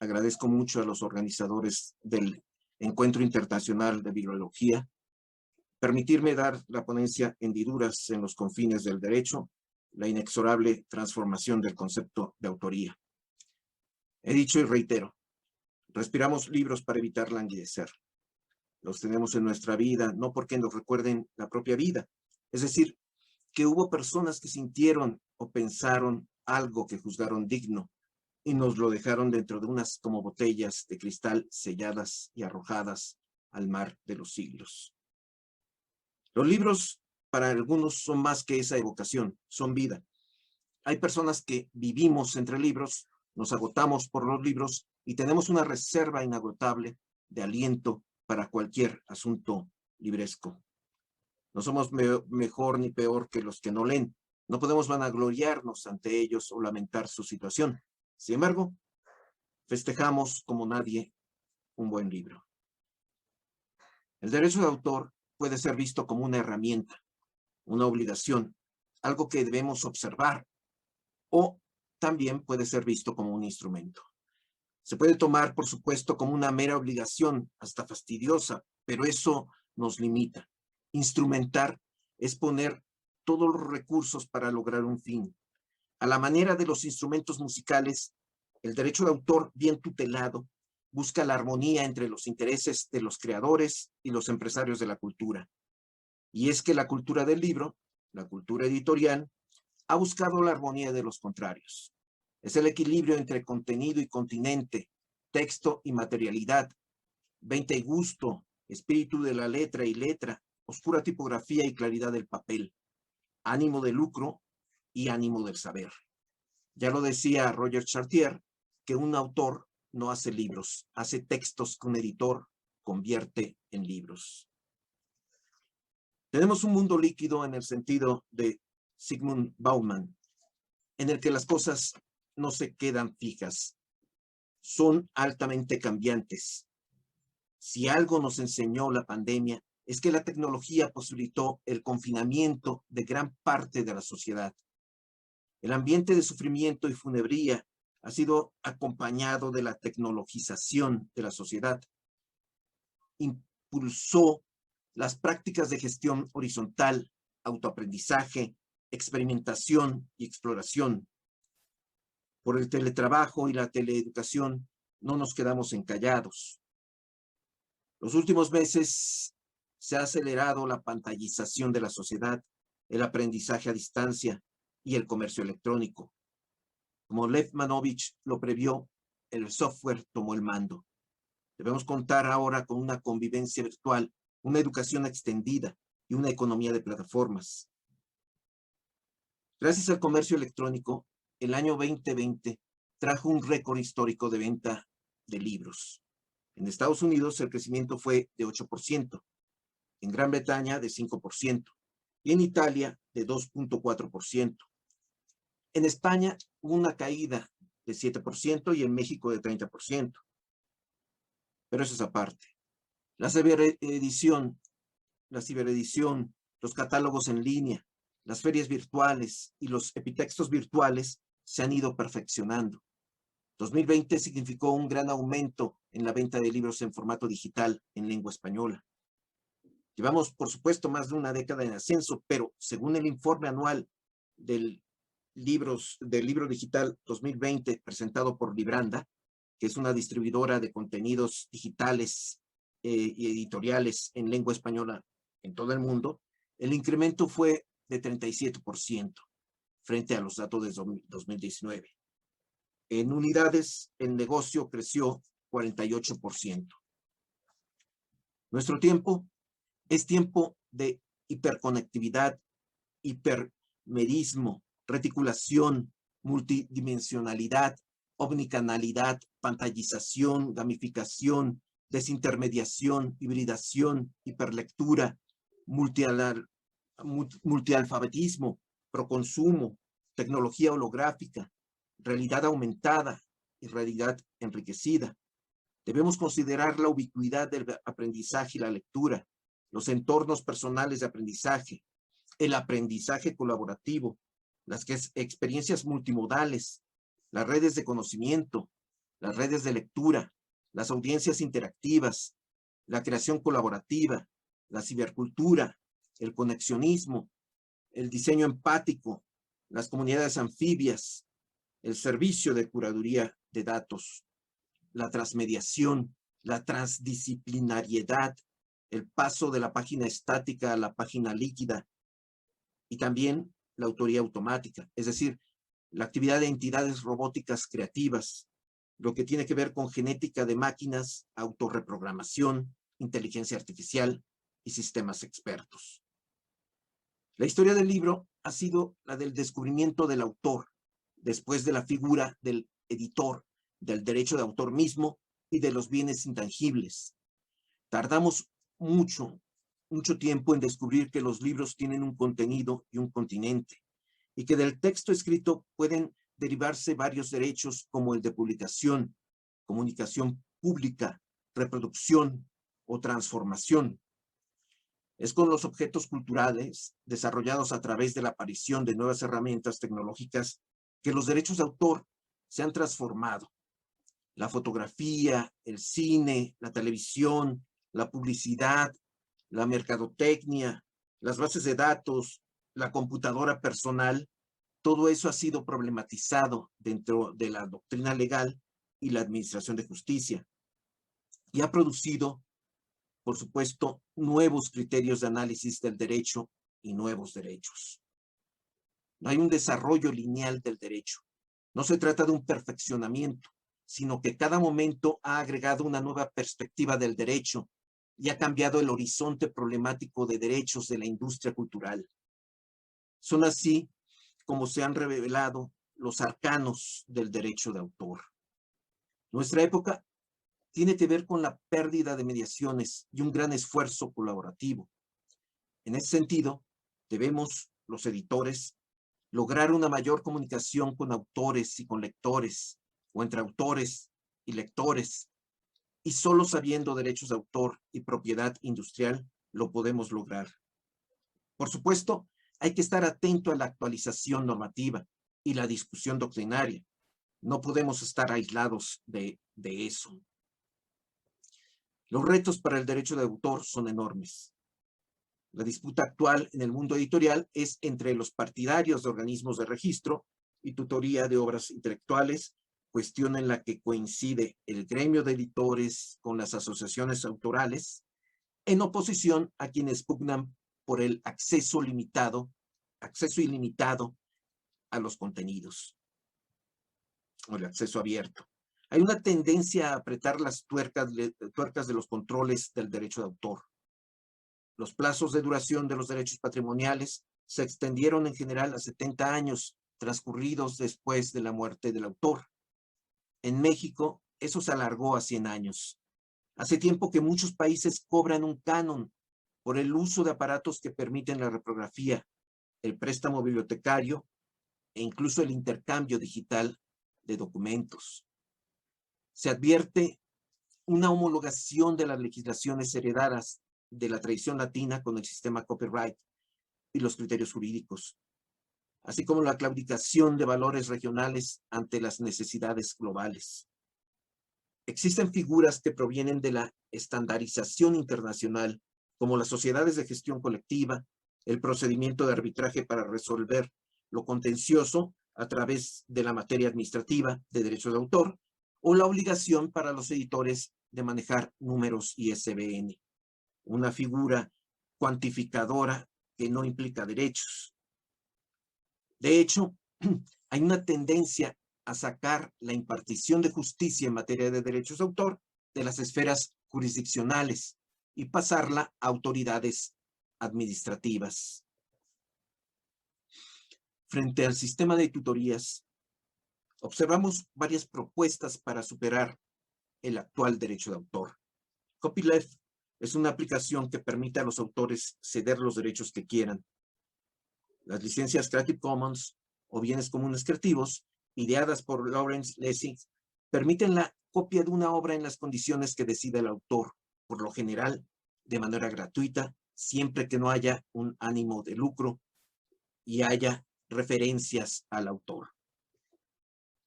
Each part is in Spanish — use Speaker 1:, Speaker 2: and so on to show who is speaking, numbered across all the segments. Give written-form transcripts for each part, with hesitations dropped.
Speaker 1: Agradezco mucho a los organizadores del Encuentro Internacional de Bibliología permitirme dar la ponencia Hendiduras en los confines del derecho, la inexorable transformación del concepto de autoría. He dicho y reitero, respiramos libros para evitar languidecer. Los tenemos en nuestra vida, no porque nos recuerden la propia vida. Es decir, que hubo personas que sintieron o pensaron algo que juzgaron digno y nos lo dejaron dentro de unas como botellas de cristal selladas y arrojadas al mar de los siglos. Los libros para algunos son más que esa evocación, son vida. Hay personas que vivimos entre libros, nos agotamos por los libros y tenemos una reserva inagotable de aliento para cualquier asunto libresco. No somos mejor ni peor que los que no leen. No podemos vanagloriarnos ante ellos o lamentar su situación. Sin embargo, festejamos como nadie un buen libro. El derecho de autor puede ser visto como una herramienta, una obligación, algo que debemos observar, o también puede ser visto como un instrumento. Se puede tomar, por supuesto, como una mera obligación, hasta fastidiosa, pero eso nos limita. Instrumentar es poner todos los recursos para lograr un fin. A la manera de los instrumentos musicales, el derecho de autor bien tutelado busca la armonía entre los intereses de los creadores y los empresarios de la cultura. Y es que la cultura del libro, la cultura editorial, ha buscado la armonía de los contrarios. Es el equilibrio entre contenido y continente, texto y materialidad, venta y gusto, espíritu de la letra y letra, oscura tipografía y claridad del papel, ánimo de lucro y ánimo del saber. Ya lo decía Roger Chartier, que un autor no hace libros, hace textos que un editor convierte en libros. Tenemos un mundo líquido en el sentido de Zygmunt Bauman, en el que las cosas no se quedan fijas, son altamente cambiantes. Si algo nos enseñó la pandemia, es que la tecnología posibilitó el confinamiento de gran parte de la sociedad. El ambiente de sufrimiento y funebría ha sido acompañado de la tecnologización de la sociedad. Impulsó las prácticas de gestión horizontal, autoaprendizaje, experimentación y exploración. Por el teletrabajo y la teleeducación no nos quedamos encallados. Los últimos meses se ha acelerado la pantallización de la sociedad, el aprendizaje a distancia y el comercio electrónico. Como Lev Manovich lo previó, el software tomó el mando. Debemos contar ahora con una convivencia virtual, una educación extendida y una economía de plataformas. Gracias al comercio electrónico, el año 2020 trajo un récord histórico de venta de libros. En Estados Unidos el crecimiento fue de 8%, en Gran Bretaña de 5% y en Italia de 2.4%. En España hubo una caída de 7% y en México de 30%. Pero eso es aparte. La ciberedición, los catálogos en línea, las ferias virtuales y los epitextos virtuales se han ido perfeccionando. 2020 significó un gran aumento en la venta de libros en formato digital en lengua española. Llevamos, por supuesto, más de una década en ascenso, pero según el informe anual del libro digital 2020 presentado por Libranda, que es una distribuidora de contenidos digitales y editoriales en lengua española en todo el mundo, el incremento fue de 37% frente a los datos de 2019. En unidades, el negocio creció 48%. Nuestro tiempo es tiempo de hiperconectividad, hipermedismo, reticulación, multidimensionalidad, omnicanalidad, pantallización, gamificación, desintermediación, hibridación, hiperlectura, multialfabetismo, proconsumo, tecnología holográfica, realidad aumentada y realidad enriquecida. Debemos considerar la ubicuidad del aprendizaje y la lectura, los entornos personales de aprendizaje, el aprendizaje colaborativo, las experiencias multimodales, las redes de conocimiento, las redes de lectura, las audiencias interactivas, la creación colaborativa, la cibercultura, el conexionismo, el diseño empático, las comunidades anfibias, el servicio de curaduría de datos, la transmediación, la transdisciplinariedad, el paso de la página estática a la página líquida y también la autoría automática, es decir, la actividad de entidades robóticas creativas, lo que tiene que ver con genética de máquinas, autorreprogramación, inteligencia artificial y sistemas expertos. La historia del libro ha sido la del descubrimiento del autor, después de la figura del editor, del derecho de autor mismo y de los bienes intangibles. Tardamos mucho tiempo en descubrir que los libros tienen un contenido y un continente, y que del texto escrito pueden derivarse varios derechos como el de publicación, comunicación pública, reproducción o transformación. Es con los objetos culturales desarrollados a través de la aparición de nuevas herramientas tecnológicas que los derechos de autor se han transformado. La fotografía, el cine, la televisión, la publicidad, la mercadotecnia, las bases de datos, la computadora personal, todo eso ha sido problematizado dentro de la doctrina legal y la administración de justicia y ha producido, por supuesto, nuevos criterios de análisis del derecho y nuevos derechos. No hay un desarrollo lineal del derecho. No se trata de un perfeccionamiento, sino que cada momento ha agregado una nueva perspectiva del derecho y ha cambiado el horizonte problemático de derechos de la industria cultural. Son así como se han revelado los arcanos del derecho de autor. Nuestra época tiene que ver con la pérdida de mediaciones y un gran esfuerzo colaborativo. En ese sentido, debemos, los editores, lograr una mayor comunicación con autores y con lectores, o entre autores y lectores, y solo sabiendo derechos de autor y propiedad industrial lo podemos lograr. Por supuesto, hay que estar atento a la actualización normativa y la discusión doctrinaria. No podemos estar aislados de eso. Los retos para el derecho de autor son enormes. La disputa actual en el mundo editorial es entre los partidarios de organismos de registro y tutoría de obras intelectuales, cuestión en la que coincide el gremio de editores con las asociaciones autorales, en oposición a quienes pugnan por el acceso ilimitado a los contenidos, o el acceso abierto. Hay una tendencia a apretar las tuercas de los controles del derecho de autor. Los plazos de duración de los derechos patrimoniales se extendieron en general a 70 años transcurridos después de la muerte del autor. En México, eso se alargó a 100 años. Hace tiempo que muchos países cobran un canon por el uso de aparatos que permiten la reprografía, el préstamo bibliotecario e incluso el intercambio digital de documentos. Se advierte una homologación de las legislaciones heredadas de la tradición latina con el sistema copyright y los criterios jurídicos, así como la claudicación de valores regionales ante las necesidades globales. Existen figuras que provienen de la estandarización internacional, como las sociedades de gestión colectiva, el procedimiento de arbitraje para resolver lo contencioso a través de la materia administrativa de derecho de autor, o la obligación para los editores de manejar números ISBN, una figura cuantificadora que no implica derechos. De hecho, hay una tendencia a sacar la impartición de justicia en materia de derechos de autor de las esferas jurisdiccionales y pasarla a autoridades administrativas. Frente al sistema de tutorías, observamos varias propuestas para superar el actual derecho de autor. Copyleft es una aplicación que permite a los autores ceder los derechos que quieran. Las licencias Creative Commons o bienes comunes creativos, ideadas por Lawrence Lessig, permiten la copia de una obra en las condiciones que decida el autor, por lo general de manera gratuita, siempre que no haya un ánimo de lucro y haya referencias al autor.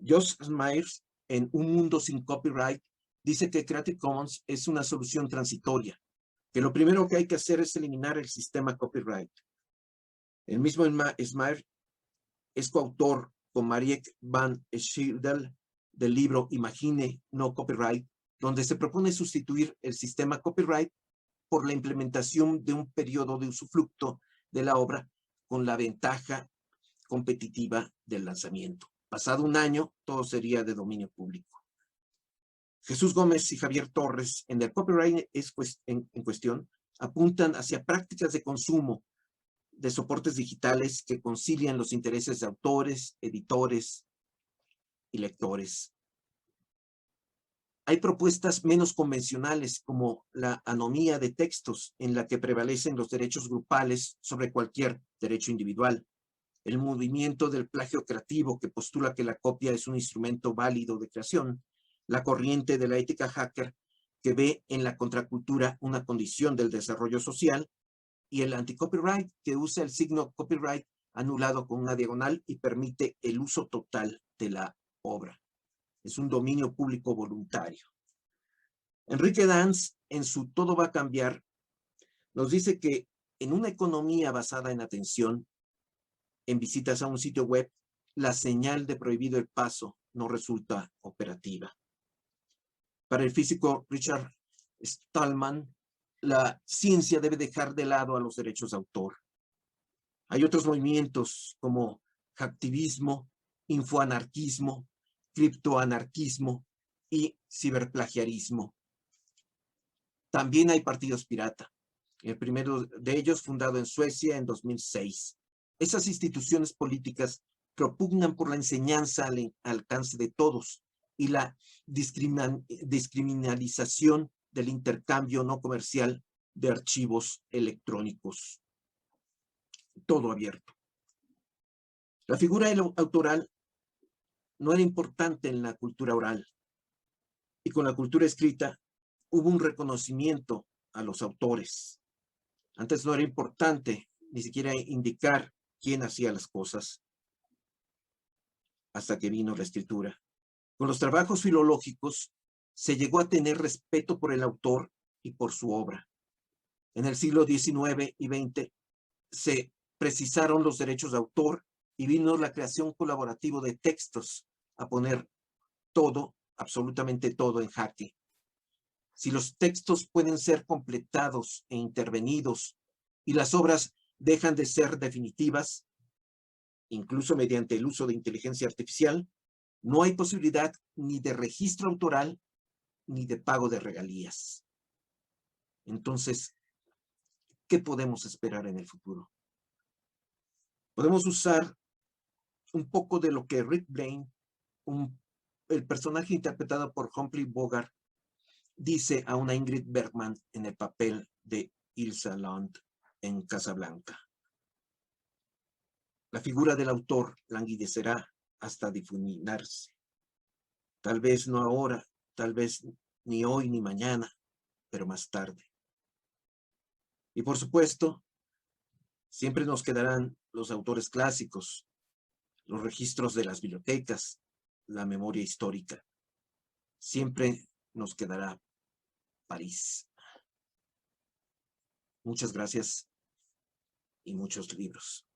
Speaker 1: Josh Myers en Un mundo sin copyright, dice que Creative Commons es una solución transitoria, que lo primero que hay que hacer es eliminar el sistema copyright. El mismo Smair es coautor con Marieke van Schildel del libro Imagine no copyright, donde se propone sustituir el sistema copyright por la implementación de un periodo de usufructo de la obra con la ventaja competitiva del lanzamiento. Pasado un año, todo sería de dominio público. Jesús Gómez y Javier Torres, en el copyright en cuestión, apuntan hacia prácticas de consumo de soportes digitales que concilian los intereses de autores, editores y lectores. Hay propuestas menos convencionales como la anomía de textos, en la que prevalecen los derechos grupales sobre cualquier derecho individual. El movimiento del plagio creativo, que postula que la copia es un instrumento válido de creación. La corriente de la ética hacker, que ve en la contracultura una condición del desarrollo social. Y el anti-copyright, que usa el signo copyright anulado con una diagonal y permite el uso total de la obra. Es un dominio público voluntario. Enrique Danz, en su Todo va a cambiar, nos dice que en una economía basada en atención, en visitas a un sitio web, la señal de prohibido el paso no resulta operativa. Para el físico Richard Stallman, la ciencia debe dejar de lado a los derechos de autor. Hay otros movimientos como hacktivismo, infoanarquismo, criptoanarquismo y ciberplagiarismo. También hay partidos pirata. El primero de ellos fundado en Suecia en 2006. Esas instituciones políticas propugnan por la enseñanza al alcance de todos y la descriminalización del intercambio no comercial de archivos electrónicos. Todo abierto. La figura autoral no era importante en la cultura oral, y con la cultura escrita hubo un reconocimiento a los autores. Antes no era importante ni siquiera indicar quién hacía las cosas, hasta que vino la escritura. Con los trabajos filológicos se llegó a tener respeto por el autor y por su obra. En el siglo XIX y XX se precisaron los derechos de autor y vino la creación colaborativa de textos a poner todo, absolutamente todo, en jaque. Si los textos pueden ser completados e intervenidos y las obras dejan de ser definitivas, incluso mediante el uso de inteligencia artificial, no hay posibilidad ni de registro autoral ni de pago de regalías. Entonces, ¿qué podemos esperar en el futuro? Podemos usar un poco de lo que Rick Blaine, el personaje interpretado por Humphrey Bogart, dice a una Ingrid Bergman en el papel de Ilsa Lund en Casablanca. La figura del autor languidecerá hasta difuminarse. Tal vez no ahora, tal vez ni hoy ni mañana, pero más tarde. Y por supuesto, siempre nos quedarán los autores clásicos, los registros de las bibliotecas, la memoria histórica. Siempre nos quedará París. Muchas gracias y muchos libros.